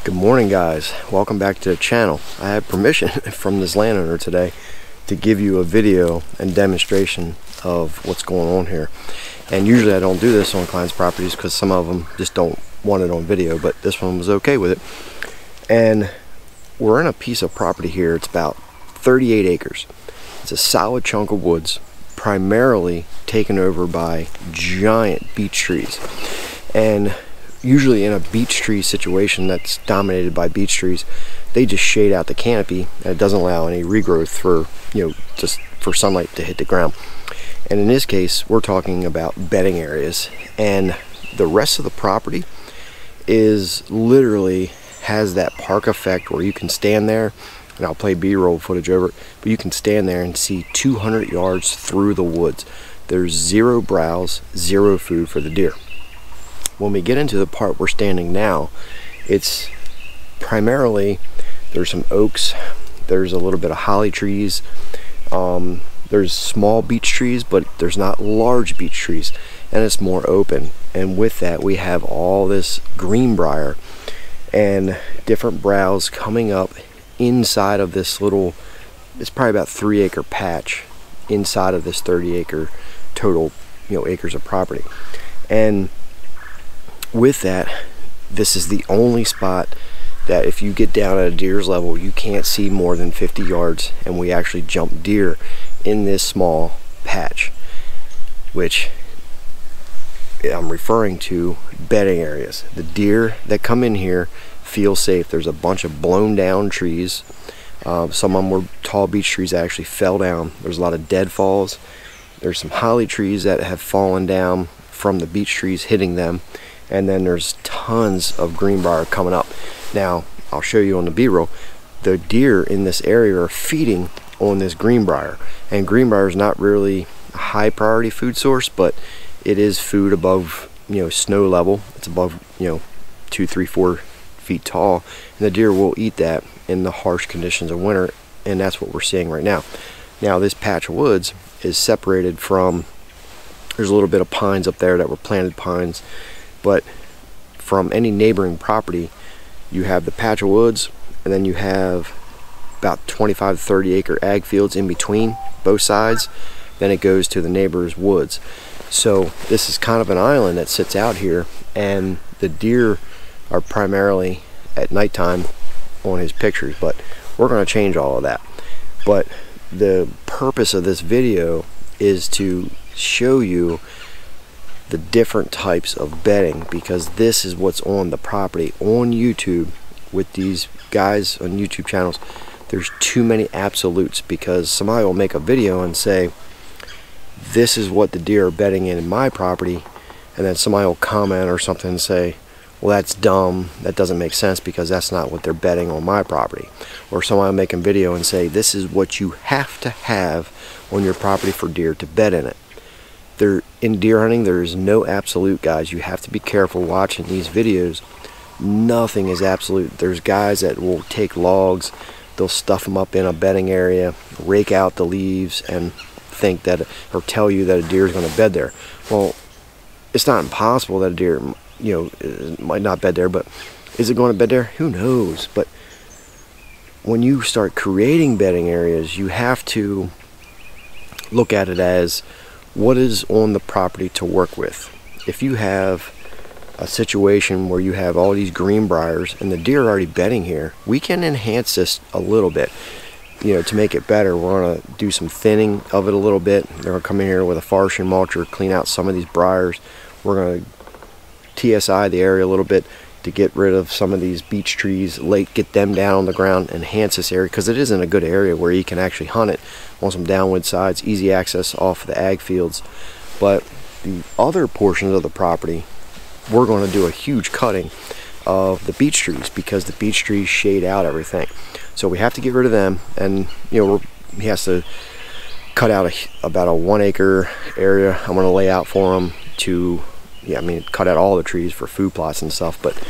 Good morning, guys. Welcome back to the channel. I have permission from this landowner today to give you a video and demonstration of what's going on here. And usually I don't do this on clients' properties because some of them just don't want it on video, but this one was okay with it. And we're in a piece of property here. It's about 38 acres. It's a solid chunk of woods, primarily taken over by giant beech trees. And usually in a beech tree situation that's dominated by beech trees, they just shade out the canopy and it doesn't allow any regrowth for, just for sunlight to hit the ground. And in this case, we're talking about bedding areas, and the rest of the property is literally has that park effect where you can stand there, and I'll play B-roll footage over it, but you can stand there and see 200 yards through the woods. There's zero browse, zero food for the deer. When we get into the part we're standing now, it's primarily, there's some oaks, there's a little bit of holly trees, there's small beech trees, but there's not large beech trees, and it's more open. And with that, we have all this greenbrier and different browse coming up inside of this little, it's probably about 3-acre patch inside of this 30-acre total, acres of property. And with that, this is the only spot that if you get down at a deer's level, you can't see more than 50 yards, and we actually jump deer in this small patch, which I'm referring to bedding areas. The deer that come in here feel safe. There's a bunch of blown down trees. Some of them were tall beech trees that actually fell down. There's a lot of deadfalls. There's some holly trees that have fallen down from the beech trees hitting them. And then there's tons of greenbrier coming up. Now, I'll show you on the B-roll, the deer in this area are feeding on this greenbrier. And greenbrier is not really a high priority food source, but it is food above, snow level. It's above, 2, 3, 4 feet tall. And the deer will eat that in the harsh conditions of winter, and that's what we're seeing right now. Now, this patch of woods is separated from, there's a little bit of pines up there that were planted pines, but from any neighboring property, you have the patch of woods, and then you have about 25 to 30 acre ag fields in between both sides. Then it goes to the neighbor's woods. So this is kind of an island that sits out here, and the deer are primarily at nighttime on his pictures, but we're going to change all of that. But the purpose of this video is to show you the different types of bedding, because this is what's on the property. On YouTube, with these guys on YouTube channels, there's too many absolutes, because somebody will make a video and say this is what the deer are bedding in my property, and then somebody will comment or something and say, well, that's dumb, that doesn't make sense because that's not what they're bedding on my property. Or somebody will make a video and say this is what you have to have on your property for deer to bed in it. In deer hunting, there is no absolute, guys. You have to be careful watching these videos. Nothing is absolute. There's guys that will take logs, they'll stuff them up in a bedding area, rake out the leaves, and think that, or tell you that a deer is going to bed there. Well, it's not impossible that a deer, might not bed there, but is it going to bed there? Who knows? But when you start creating bedding areas, you have to look at it as what is on the property to work with. If you have a situation where you have all these greenbriers and the deer are already bedding here, we can enhance this a little bit, to make it better. We're going to do some thinning of it a little bit. They're going to come in here with a forestry mulcher, clean out some of these briars. We're going to TSI the area a little bit to get rid of some of these beech trees, get them down on the ground, enhance this area, because it isn't a good area where you can actually hunt it on some downwind sides, easy access off the ag fields. But the other portions of the property, we're going to do a huge cutting of the beech trees, because the beech trees shade out everything. So we have to get rid of them, and he has to cut out about a 1 acre area I'm going to lay out for him to cut out all the trees for food plots and stuff. But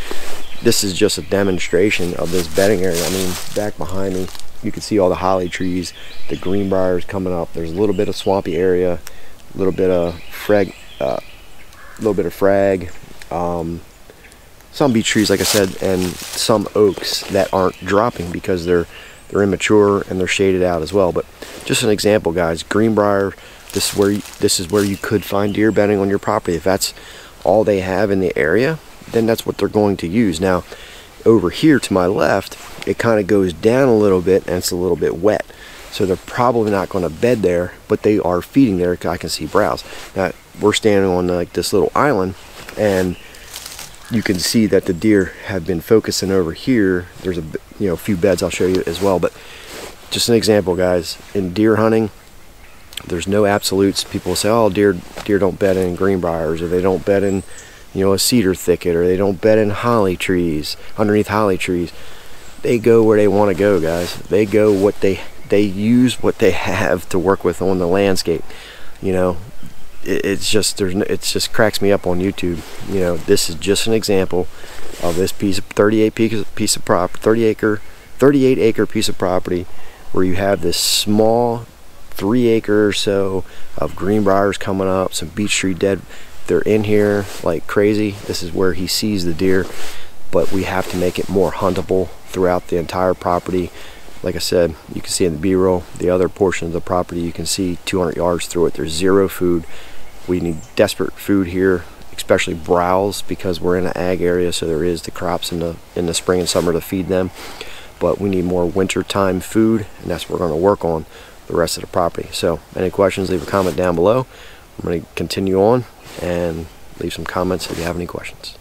this is just a demonstration of this bedding area. Back behind me, you can see all the holly trees, the greenbriers coming up. There's a little bit of swampy area, a little bit of frag, some beech trees, like I said, and some oaks that aren't dropping because they're immature and they're shaded out as well. But just an example, guys, greenbrier, this is where you could find deer bedding on your property. If that's all they have in the area, then that's what they're going to use. Now over here to my left, it kind of goes down a little bit and it's a little bit wet, so they're probably not going to bed there, but they are feeding there. I can see browse. Now we're standing on like this little island, and you can see that the deer have been focusing over here. There's a few beds I'll show you as well, but just an example, guys. In deer hunting, there's no absolutes. People say, oh, deer don't bed in greenbriers, or they don't bed in a cedar thicket, or they don't bed in holly trees, underneath holly trees. They go where they want to go, guys. They go they use what they have to work with on the landscape. It just cracks me up on YouTube. This is just an example of this 38 acre piece of property where you have this small 3 acre or so of greenbriers coming up, some beech tree dead. They're in here like crazy. This is where he sees the deer, but we have to make it more huntable throughout the entire property. Like I said, you can see in the B-roll, the other portion of the property, you can see 200 yards through it, there's zero food. We need desperate food here, especially browse, because we're in an ag area, so there is the crops in the spring and summer to feed them. But we need more wintertime food, and that's what we're going to work on the rest of the property. So any questions, leave a comment down below. I'm going to continue on and leave some comments if you have any questions.